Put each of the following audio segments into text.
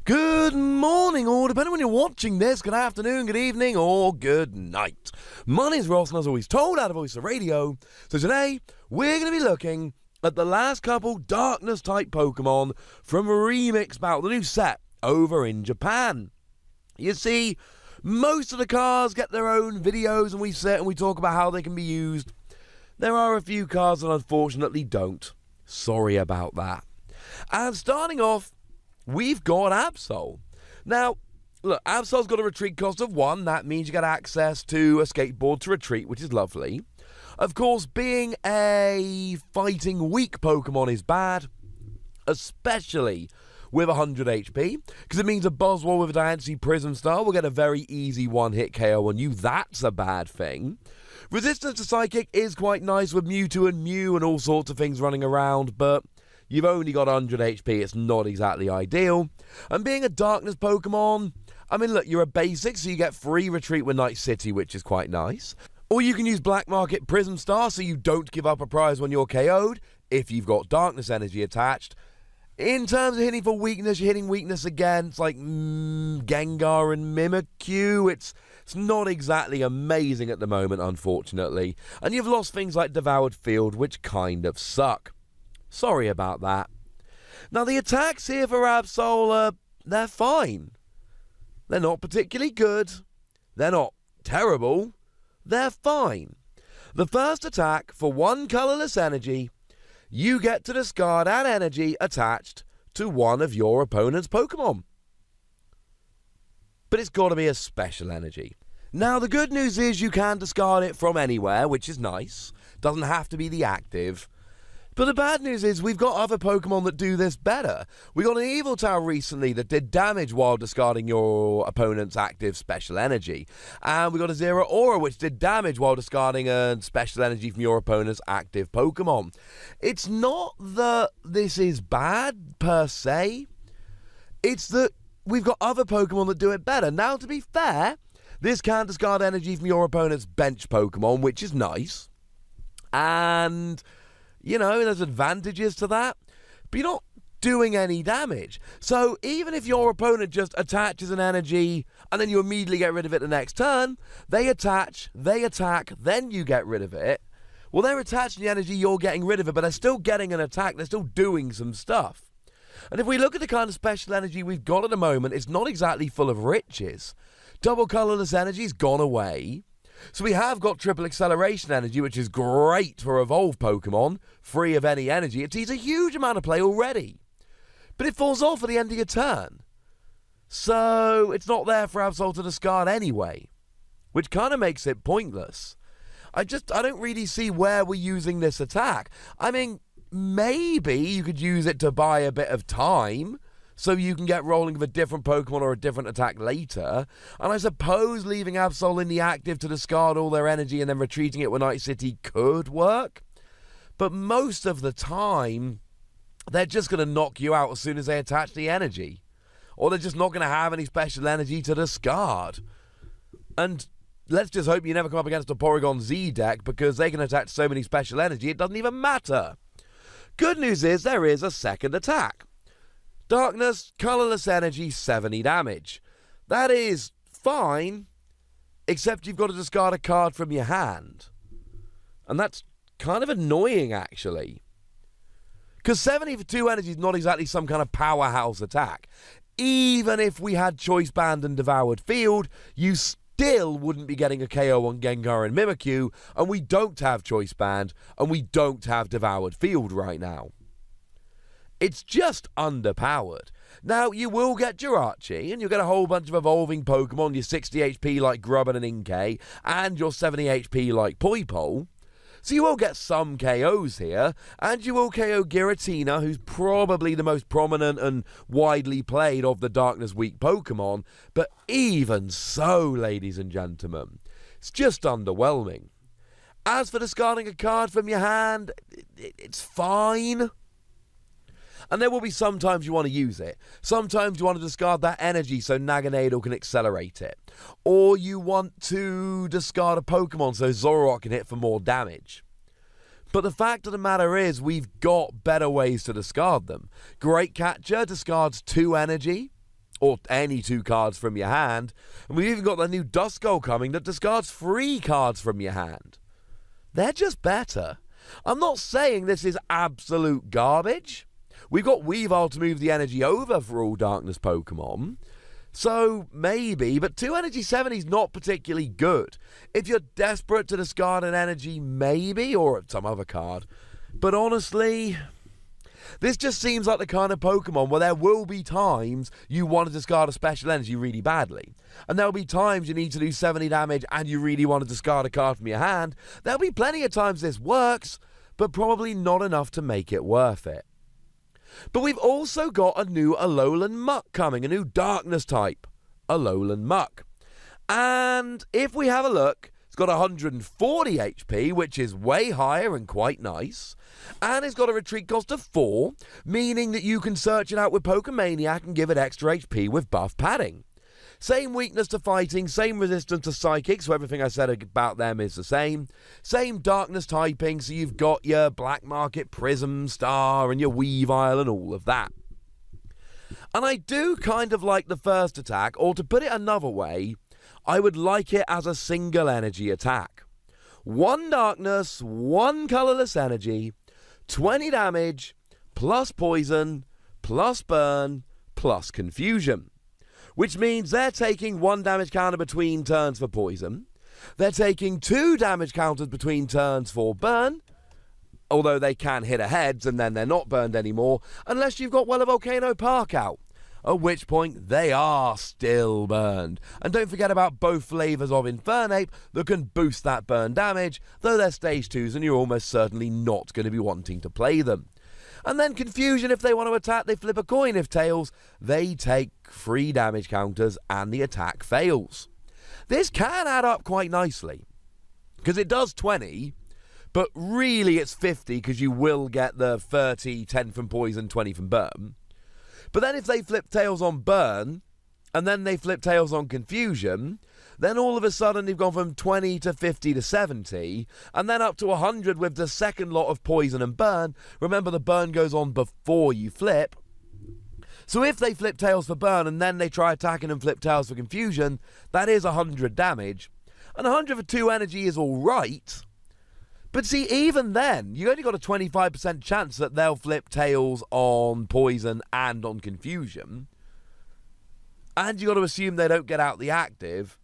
Good morning, or depending on when you're watching this, good afternoon, good evening, or good night. My name's Ross, and as always told out of Voice of Radio. So today, we're going to be looking at the last couple Darkness-type Pokemon from Remix Battle, the new set, over in Japan. You see, most of the cards get their own videos, and we sit and we talk about how they can be used. There are a few cards that unfortunately don't. Sorry about that. And starting off, we've got Absol. Now, look, Absol's got a retreat cost of 1. That means you get access to a skateboard to retreat, which is lovely. Of course, being a fighting weak Pokemon is bad, especially with 100 HP, because it means a Buzzwole with a Diancie Prism Star will get a very easy one-hit KO on you. That's a bad thing. Resistance to Psychic is quite nice with Mewtwo and Mew and all sorts of things running around, but you've only got 100 HP, it's not exactly ideal. And being a Darkness Pokemon, I mean, look, you're a basic, so you get free retreat with Night City, which is quite nice. Or you can use Black Market Prism Star, so you don't give up a prize when you're KO'd, if you've got Darkness Energy attached. In terms of hitting for weakness, you're hitting weakness against, like, Gengar and Mimikyu. It's not exactly amazing at the moment, unfortunately. And you've lost things like Devoured Field, which kind of suck. Sorry about that. Now, the attacks here for Absol, they're fine. They're not particularly good. They're not terrible. They're fine. The first attack, for 1 colourless energy, you get to discard an energy attached to one of your opponent's Pokemon. But it's got to be a special energy. Now, the good news is you can discard it from anywhere, which is nice. Doesn't have to be the active. But the bad news is we've got other Pokemon that do this better. We got an Yveltal recently that did damage while discarding your opponent's active special energy. And we got a Zeraora which did damage while discarding a special energy from your opponent's active Pokemon. It's not that this is bad per se. It's that we've got other Pokemon that do it better. Now, to be fair, this can discard energy from your opponent's bench Pokemon, which is nice. And, you know, there's advantages to that, but you're not doing any damage. So even if your opponent just attaches an energy and then you immediately get rid of it the next turn, they attach, they attack, then you get rid of it. Well, they're attaching the energy, you're getting rid of it, but they're still getting an attack, they're still doing some stuff. And if we look at the kind of special energy we've got at the moment, it's not exactly full of riches. Double colourless energy's gone away. So we have got triple acceleration energy, which is great for evolved Pokemon, free of any energy. It sees a huge amount of play already. But it falls off at the end of your turn. So it's not there for Absol to discard anyway, which kind of makes it pointless. I don't really see where we're using this attack. I mean, maybe you could use it to buy a bit of time, so you can get rolling with a different Pokemon or a different attack later. And I suppose leaving Absol in the active to discard all their energy and then retreating it with Night City could work. But most of the time, they're just going to knock you out as soon as they attach the energy. Or they're just not going to have any special energy to discard. And let's just hope you never come up against a Porygon Z deck, because they can attach so many special energy, it doesn't even matter. Good news is there is a second attack. Darkness, colourless energy, 70 damage. That is fine, except you've got to discard a card from your hand. And that's kind of annoying, actually. Because 70 for 2 energy is not exactly some kind of powerhouse attack. Even if we had Choice Band and Devoured Field, you still wouldn't be getting a KO on Gengar and Mimikyu, and we don't have Choice Band, and we don't have Devoured Field right now. It's just underpowered. Now, you will get Jirachi, and you'll get a whole bunch of evolving Pokemon, your 60 HP like Grubbin and Inkay, and your 70 HP like Poipole. So you will get some KOs here, and you will KO Giratina, who's probably the most prominent and widely played of the Darkness weak Pokemon, but even so, ladies and gentlemen, it's just underwhelming. As for discarding a card from your hand, it's fine. And there will be sometimes you want to use it. Sometimes you want to discard that energy so Naganadel can accelerate it. Or you want to discard a Pokemon so Zoroark can hit for more damage. But the fact of the matter is, we've got better ways to discard them. Great Catcher discards 2 energy. or any 2 cards from your hand. And we've even got the new Duskull coming that discards 3 cards from your hand. They're just better. I'm not saying this is absolute garbage. We've got Weavile to move the energy over for all Darkness Pokemon. So, maybe, but 2 Energy 70 is not particularly good. If you're desperate to discard an energy, maybe, or some other card. But honestly, this just seems like the kind of Pokemon where there will be times you want to discard a special energy really badly. And there'll be times you need to do 70 damage and you really want to discard a card from your hand. There'll be plenty of times this works, but probably not enough to make it worth it. But we've also got a new Alolan Muk coming, a new Darkness type, Alolan Muk. And if we have a look, it's got 140 HP, which is way higher and quite nice. And it's got a retreat cost of 4, meaning that you can search it out with Pokemaniac and give it extra HP with buff padding. Same weakness to fighting, same resistance to psychic, so everything I said about them is the same. Same darkness typing, so you've got your Black Market Prism Star and your Weavile and all of that. And I do kind of like the first attack, or to put it another way, I would like it as a single energy attack. 1 darkness, 1 colourless energy, 20 damage, plus poison, plus burn, plus confusion. Which means they're taking 1 damage counter between turns for poison. They're taking 2 damage counters between turns for burn. Although they can hit a heads and then they're not burned anymore. Unless you've got Weller Volcano Park out. At which point they are still burned. And don't forget about both flavours of Infernape that can boost that burn damage. Though they're stage 2s and you're almost certainly not going to be wanting to play them. And then Confusion, if they want to attack, they flip a coin. If Tails, they take 3 damage counters and the attack fails. This can add up quite nicely. Because it does 20, but really it's 50 because you will get the 30, 10 from poison, 20 from burn. But then if they flip Tails on burn, and then they flip Tails on Confusion, then all of a sudden you've gone from 20 to 50 to 70, and then up to 100 with the second lot of poison and burn. Remember, the burn goes on before you flip. So if they flip Tails for burn and then they try attacking and flip Tails for Confusion, that is 100 damage. And 100 for 2 energy is alright. But see, even then, you only got a 25% chance that they'll flip Tails on poison and on Confusion. And you got to assume they don't get out the active.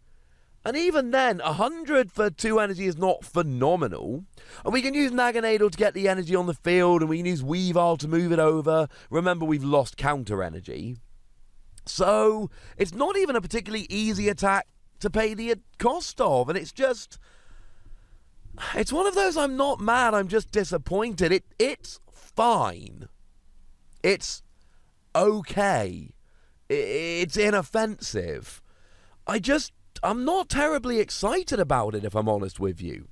And even then, 100 for 2 energy is not phenomenal. And we can use Naganadel to get the energy on the field, and we can use Weavile to move it over. Remember, we've lost counter energy. So, it's not even a particularly easy attack to pay the cost of. And it's just... it's one of those, I'm not mad, I'm just disappointed. It's fine. It's okay. It's inoffensive. I'm not terribly excited about it, if I'm honest with you.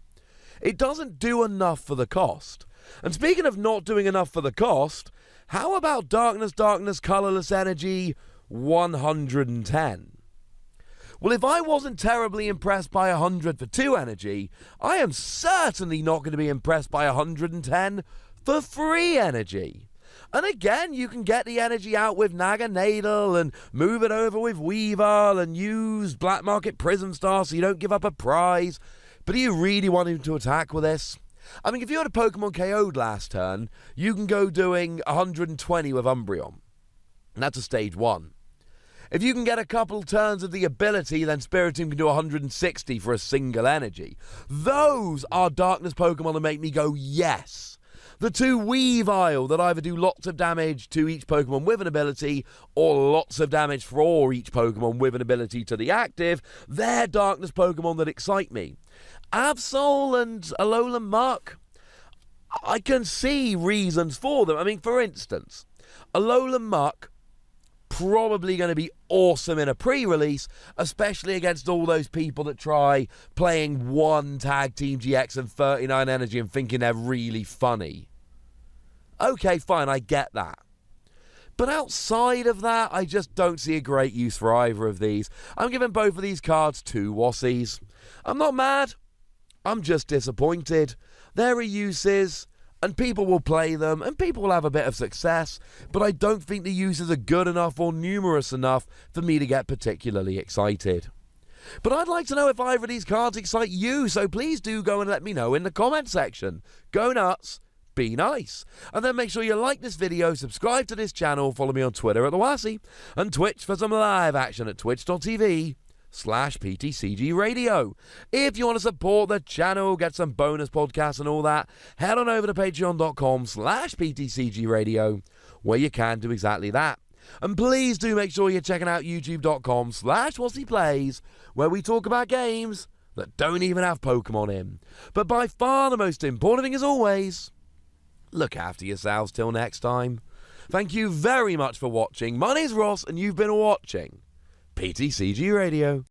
It doesn't do enough for the cost. And speaking of not doing enough for the cost, how about Darkness, Colourless Energy 110? Well, if I wasn't terribly impressed by 100 for 2 energy, I am certainly not going to be impressed by 110 for 3 energy. And again, you can get the energy out with Naganadel and move it over with Weavile and use Black Market Prism Star so you don't give up a prize. But do you really want him to attack with this? I mean, if you had a Pokemon KO'd last turn, you can go doing 120 with Umbreon. And that's a stage 1. If you can get a couple turns of the ability, then Spiritomb can do 160 for a single energy. Those are Darkness Pokemon that make me go, yes. The 2 Weavile that either do lots of damage to each Pokemon with an ability, or lots of damage for each Pokemon with an ability to the active, they're Darkness Pokemon that excite me. Absol and Alolan Muk, I can see reasons for them. I mean, for instance, Alolan Muk, probably going to be awesome in a pre-release, especially against all those people that try playing 1 Tag Team GX and 39 energy and thinking they're really funny. Okay, fine, I get that. But outside of that, I just don't see a great use for either of these. I'm giving both of these cards 2 Wassies. I'm not mad. I'm just disappointed. There are uses, and people will play them, and people will have a bit of success, but I don't think the uses are good enough or numerous enough for me to get particularly excited. But I'd like to know if either of these cards excite you, so please do go and let me know in the comment section. Go nuts, be nice. And then make sure you like this video, subscribe to this channel, follow me on Twitter at the Wassy, and Twitch for some live action at twitch.tv/PTCGRadio. If you want to support the channel, get some bonus podcasts and all that, head on over to patreon.com/PTCGRadio, where you can do exactly that. And please do make sure you're checking out youtube.com/WassyPlays, where we talk about games that don't even have Pokemon in. But by far the most important thing, as always, look after yourselves till next time. Thank you very much for watching. My name's Ross, and you've been watching PTCG Radio.